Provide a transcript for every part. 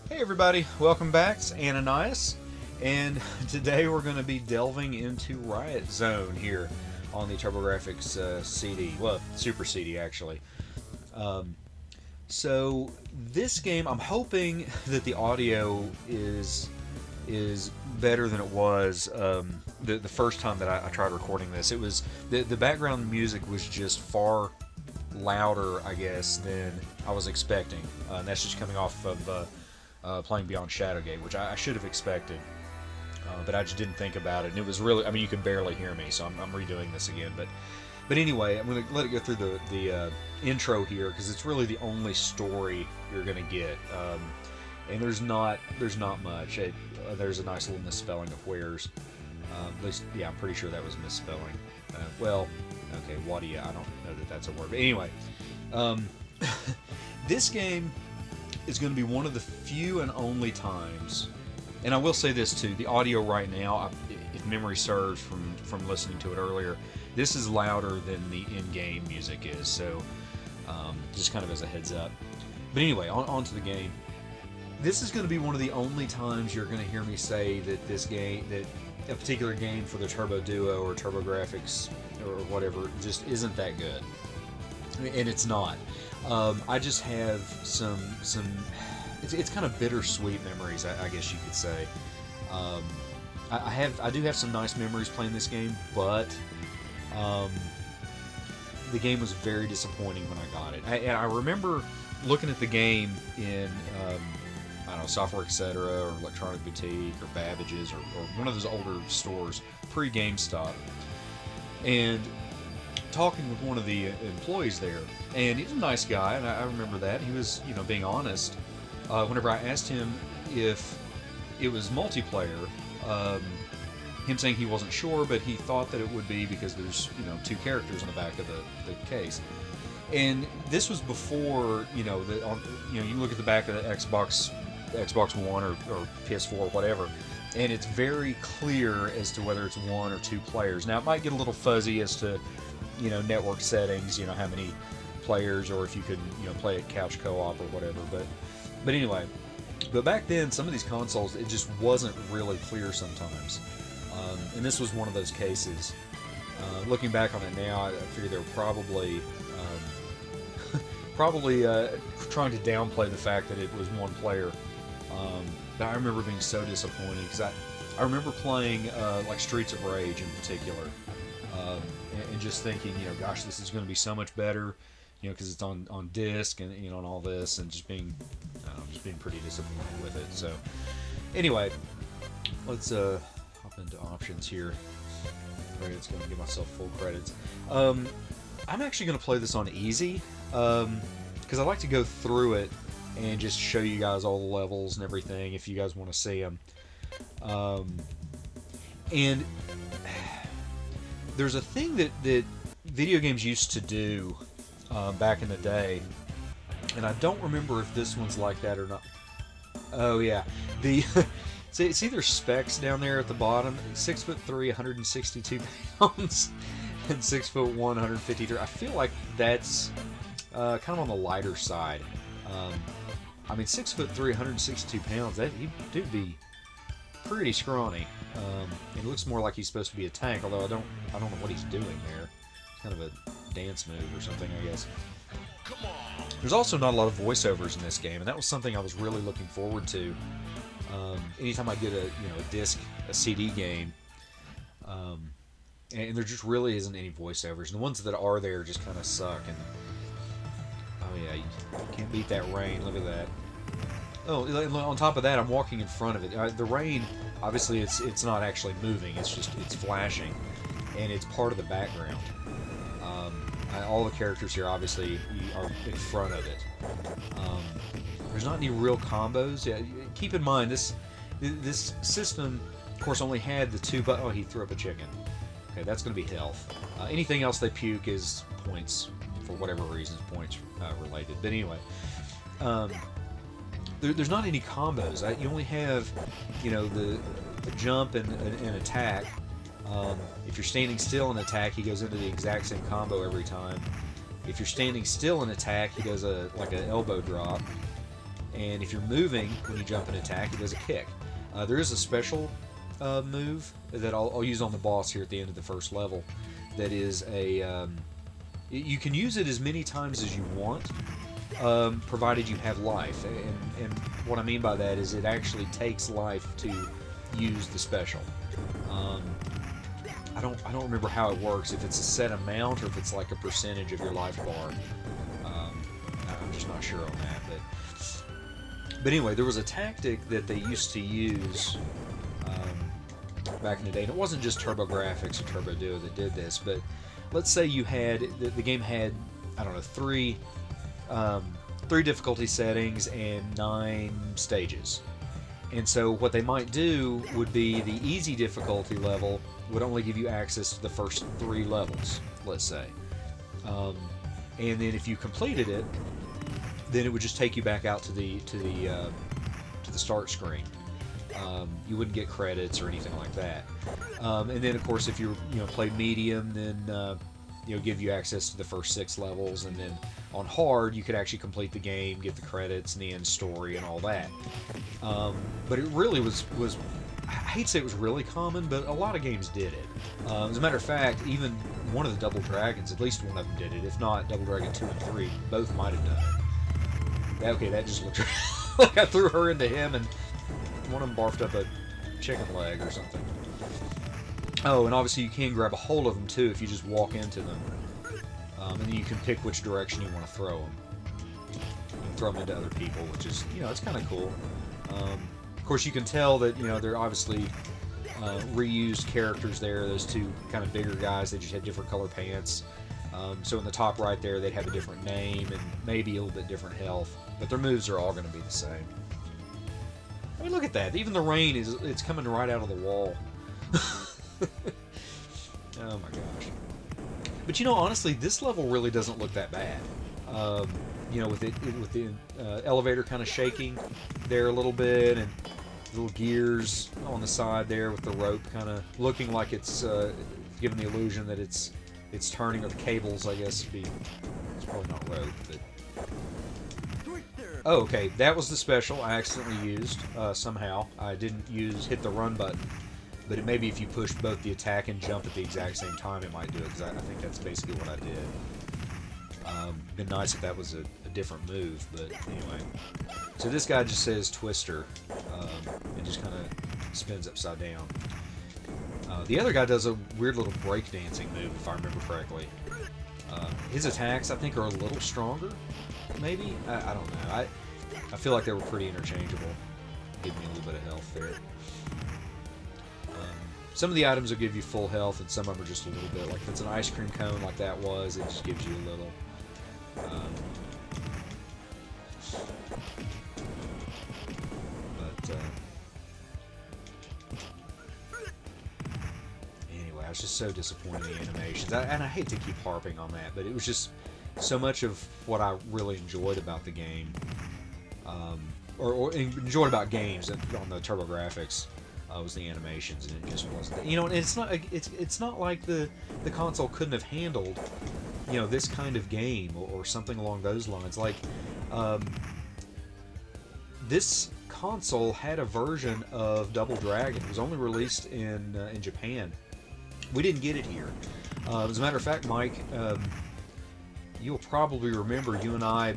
Hey everybody, welcome back. It's Ananias, and today we're going to be delving into Riot Zone here on the TurboGrafx CD, well, Super CD actually. Um, so this game, I'm hoping that the audio is better than it was the first time that I tried recording this. It was the background music was just far louder, I guess, than I was expecting, and that's just coming off of playing Beyond Shadowgate, which I should have expected, but I just didn't think about it. And it was really, I mean, you can barely hear me, so I'm redoing this again. But anyway, I'm going to let it go through the intro here because it's really the only story you're going to get, and there's not much. There's a nice little misspelling of where's. At least, yeah, I'm pretty sure that was misspelling. Well, okay, Wadia, I don't know that that's a word, but anyway, this game is going to be one of the few and only times, and I will say this too, the audio right now, if memory serves from listening to it earlier, this is louder than the in-game music is, so just kind of as a heads up. But anyway, on to the game. This is going to be one of the only times you're going to hear me say that this game, that a particular game for the Turbo Duo or TurboGrafx or whatever, just isn't that good, and it's not. I just have some it's kind of bittersweet memories, I guess you could say. I do have some nice memories playing this game, but the game was very disappointing when I got it. And I remember looking at the game in I don't know, Software Etc. or Electronic Boutique or Babbage's or one of those older stores pre-GameStop, and talking with one of the employees there, and he's a nice guy, and I remember that he was, being honest. Whenever I asked him if it was multiplayer, him saying he wasn't sure, but he thought that it would be because there's two characters on the back of the case, and this was before you look at the back of the Xbox One or PS4 or whatever, and it's very clear as to whether it's one or two players. Now it might get a little fuzzy as to network settings, how many players, or if you could play it couch co-op or whatever, but anyway, but back then some of these consoles, it just wasn't really clear sometimes, and this was one of those cases. Looking back on it now, I figure they were probably trying to downplay the fact that it was one player. But I remember being so disappointed because I remember playing like Streets of Rage in particular, and just thinking, gosh, this is going to be so much better, because it's on disc and and all this, and just being pretty disappointed with it. So anyway, let's hop into options here. Right, it's going to give myself full credits. I'm actually going to play this on easy because I like to go through it and just show you guys all the levels and everything if you guys want to see them. And there's a thing that video games used to do back in the day, and I don't remember if this one's like that or not. Oh yeah, it's either specs down there at the bottom, 6'3", 162 pounds, and 6'1", 153. I feel like that's kind of on the lighter side. I mean, 6'3", 162 pounds. He'd be pretty scrawny. It looks more like he's supposed to be a tank, although I don't know what he's doing there. It's kind of a dance move or something, I guess. There's also not a lot of voiceovers in this game, and that was something I was really looking forward to. Anytime I get a CD game, and there just really isn't any voiceovers, and the ones that are there just kind of suck. And oh yeah, you can't beat that rain. Look at that. Oh, on top of that, I'm walking in front of it. The rain, obviously, it's not actually moving. It's flashing, and it's part of the background. All the characters here, obviously, are in front of it. There's not any real combos. Yeah, keep in mind this system, of course, only had the two. But oh, he threw up a chicken. Okay, that's going to be health. Anything else they puke is points for whatever reasons, points related. But anyway. There's not any combos. You only have, the jump and attack. If you're standing still and attack, he goes into the exact same combo every time. If you're standing still and attack, he does like an elbow drop. And if you're moving when you jump and attack, it does a kick. There is a special move that I'll use on the boss here at the end of the first level. That is a you can use it as many times as you want, provided you have life. And what I mean by that is it actually takes life to use the special. I don't remember how it works, if it's a set amount or if it's like a percentage of your life bar. I'm just not sure on that. But anyway, there was a tactic that they used to use back in the day, and it wasn't just TurboGrafx or Turbo Duo that did this, but let's say you had the game had, I don't know, three difficulty settings and 9 stages. And so what they might do would be the easy difficulty level would only give you access to the first 3 levels, let's say. And then if you completed it, then it would just take you back out to the start screen. You wouldn't get credits or anything like that. And then, of course, if you played medium, then give you access to the first 6 levels, and then on hard you could actually complete the game, get the credits and the end story and all that. But it really was I hate to say it was really common, but a lot of games did it. As a matter of fact, even one of the Double Dragons, at least one of them did it. If not, Double Dragon 2 and 3, both might have done it. Okay, that just looked like I threw her into him, and one of them barfed up a chicken leg or something. Oh, and obviously you can grab a hold of them too if you just walk into them. And then you can pick which direction you want to throw them. You can throw them into other people, which is, it's kind of cool. Of course, you can tell that, they're obviously reused characters there. Those 2 kind of bigger guys, they just had different color pants. So in the top right there, they'd have a different name and maybe a little bit different health. But their moves are all going to be the same. I mean, look at that. Even the rain it's coming right out of the wall. Oh my gosh. But honestly, this level really doesn't look that bad. With the elevator kind of shaking there a little bit, and little gears on the side there with the rope kind of looking like it's giving the illusion that it's turning, or the cables, I guess. It's probably not rope, but. Oh, okay, that was the special I accidentally used somehow. I didn't hit the run button, but it maybe if you push both the attack and jump at the exact same time, it might do it, because I think that's basically what I did. Been nice if that was a different move, but anyway. So this guy just says Twister, and just kind of spins upside down. The other guy does a weird little breakdancing move, if I remember correctly. His attacks, I think, are a little stronger, maybe? I don't know. I feel like they were pretty interchangeable. Give me a little bit of health there. Some of the items will give you full health, and some of them are just a little bit. Like if it's an ice cream cone like that was, it just gives you a little. Anyway, I was just so disappointed in the animations, and I hate to keep harping on that, but it was just so much of what I really enjoyed about the game, or enjoyed about games on the TurboGrafx. Was the animations, and it just wasn't. And it's not like the console couldn't have handled, this kind of game or something along those lines. Like, this console had a version of Double Dragon. It was only released in Japan. We didn't get it here. As a matter of fact, Mike, you'll probably remember you and I.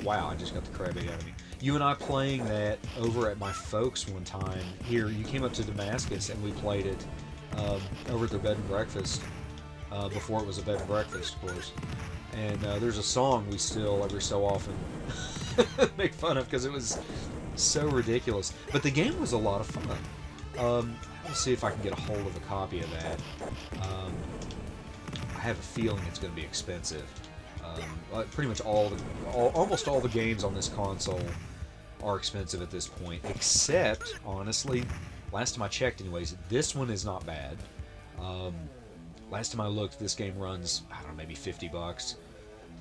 Wow, I just got the crap ate out of me. You and I playing that over at my folks one time. Here, you came up to Damascus and we played it over at their bed and breakfast, before it was a bed and breakfast, of course. And there's a song we still, every so often, make fun of because it was so ridiculous. But the game was a lot of fun. Let's see if I can get a hold of a copy of that. I have a feeling it's going to be expensive. Pretty much almost all the games on this console are expensive at this point, except, honestly, last time I checked anyways, this one is not bad. Last time I looked, this game runs, I don't know, maybe $50.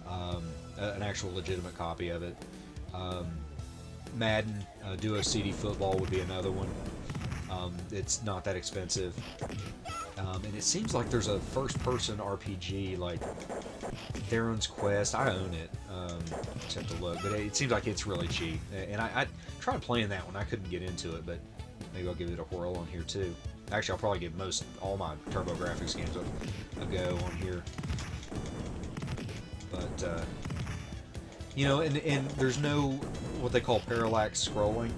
An actual legitimate copy of it. Madden Duo CD Football would be another one. It's not that expensive. And it seems like there's a first-person RPG, like Theron's Quest. I own it. Just have to look, but it seems like it's really cheap. And I tried playing that one. I couldn't get into it, but maybe I'll give it a whirl on here too. Actually, I'll probably give all my TurboGrafx games a go on here. But you know, and there's no what they call parallax scrolling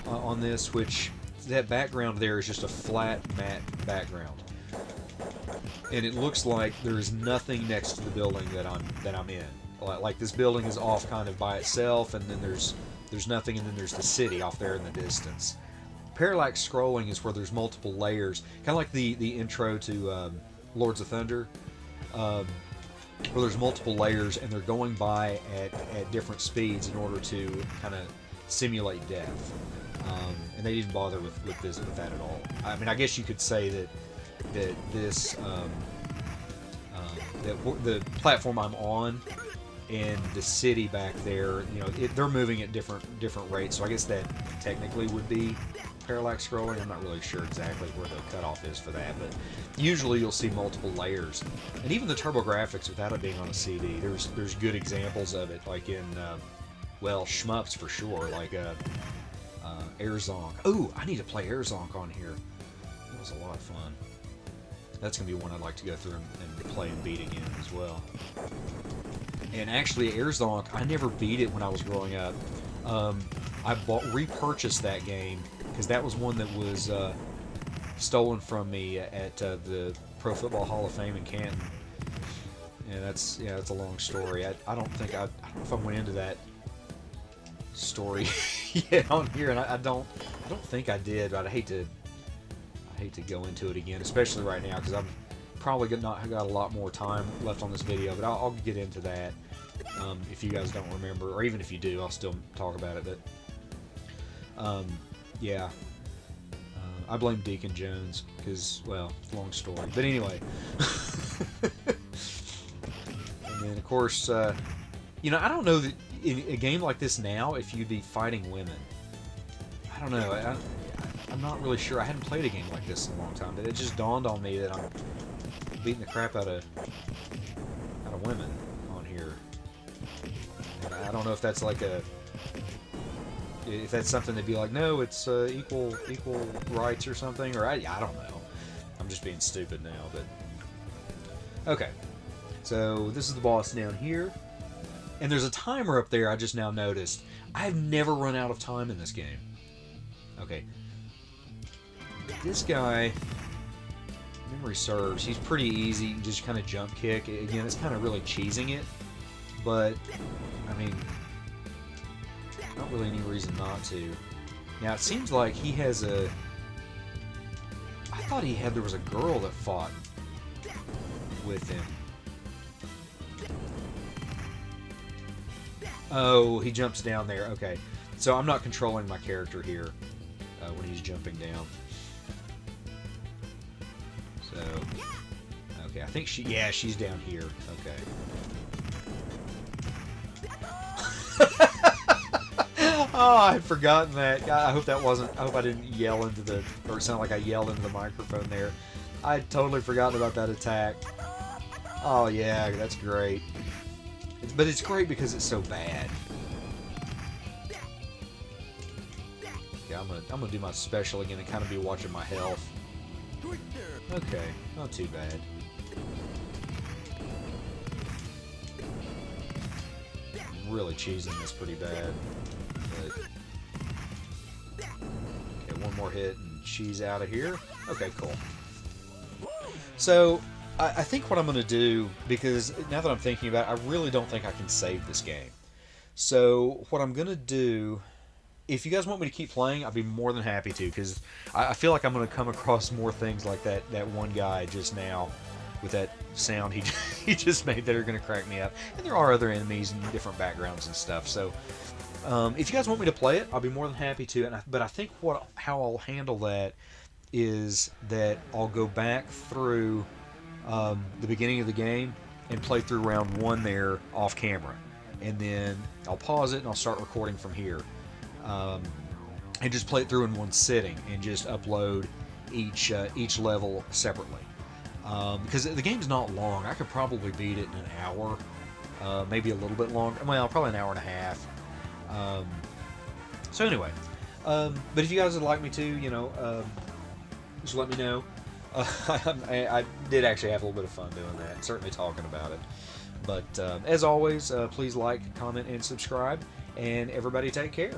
on this, which that background there is just a flat matte background, and it looks like there is nothing next to the building that I'm in. Like this building is off kind of by itself, and then there's nothing, and then there's the city off there in the distance. Parallax scrolling is where there's multiple layers, kind of like the intro to Lords of Thunder, where there's multiple layers and they're going by at different speeds in order to kind of simulate death. And they didn't bother with that at all. I mean, I guess you could say that this that the platform I'm on and the city back there, you know, they're moving at different rates. So I guess that technically would be parallax scrolling. I'm not really sure exactly where the cutoff is for that, but usually you'll see multiple layers. And even the TurboGrafx, without it being on a CD, there's good examples of it, like in well, shmups for sure, like Air Zonk. Oh, I need to play Air Zonk on here. That was a lot of fun. That's gonna be one I'd like to go through and play and beat again as well. And actually, Air Zonk, I never beat it when I was growing up. I repurchased that game because that was one that was stolen from me at the Pro Football Hall of Fame in Canton. And that's a long story. I don't know if I went into that story yet on here, and I don't think I did. But I hate to go into it again, especially right now, because I'm probably got a lot more time left on this video. But I'll get into that if you guys don't remember, or even if you do, I'll still talk about it. But yeah, I blame Deacon Jones because, well, long story. But anyway, and then of course, you know, I don't know that in a game like this now, if you'd be fighting women. I don't know. I'm not really sure. I hadn't played a game like this in a long time, but it just dawned on me that I'm beating the crap out of women on here. And I don't know if that's like if that's something to be like, no, it's equal rights or something, or I don't know. I'm just being stupid now, but okay. So this is the boss down here, and there's a timer up there. I just now noticed. I've never run out of time in this game. Okay. This guy, memory serves, he's pretty easy. You just kind of jump kick. Again, it's kind of really cheesing it, but I mean, not really any reason not to. Now it seems like he has a. I thought there was a girl that fought with him. Oh, he jumps down there. Okay, so I'm not controlling my character here when he's jumping down. So, okay, I think she's down here. Okay. Oh, I had forgotten that. I hope I didn't yell into or it sounded like I yelled into the microphone there. I had totally forgotten about that attack. Oh yeah, that's great. But it's great because it's so bad. Yeah, I'm gonna do my special again and kind of be watching my health. Okay, not too bad. I'm really cheesing this pretty bad. But okay, one more hit and she's out of here. Okay, cool. So I think what I'm going to do, because now that I'm thinking about it, I really don't think I can save this game. So what I'm going to do, if you guys want me to keep playing, I'd be more than happy to, because I feel like I'm going to come across more things like that one guy just now with that sound he just made that are going to crack me up. And there are other enemies and different backgrounds and stuff. So if you guys want me to play it, I'll be more than happy to. But I think how I'll handle that is that I'll go back through the beginning of the game and play through round 1 there off camera, and then I'll pause it and I'll start recording from here, and just play it through in one sitting and just upload each level separately, because the game's not long. I could probably beat it in an hour, maybe a little bit longer. Well, probably an hour and a half. So anyway, but if you guys would like me to, just let me know. I did actually have a little bit of fun doing that, certainly talking about it. But as always, please like, comment, and subscribe, and everybody take care.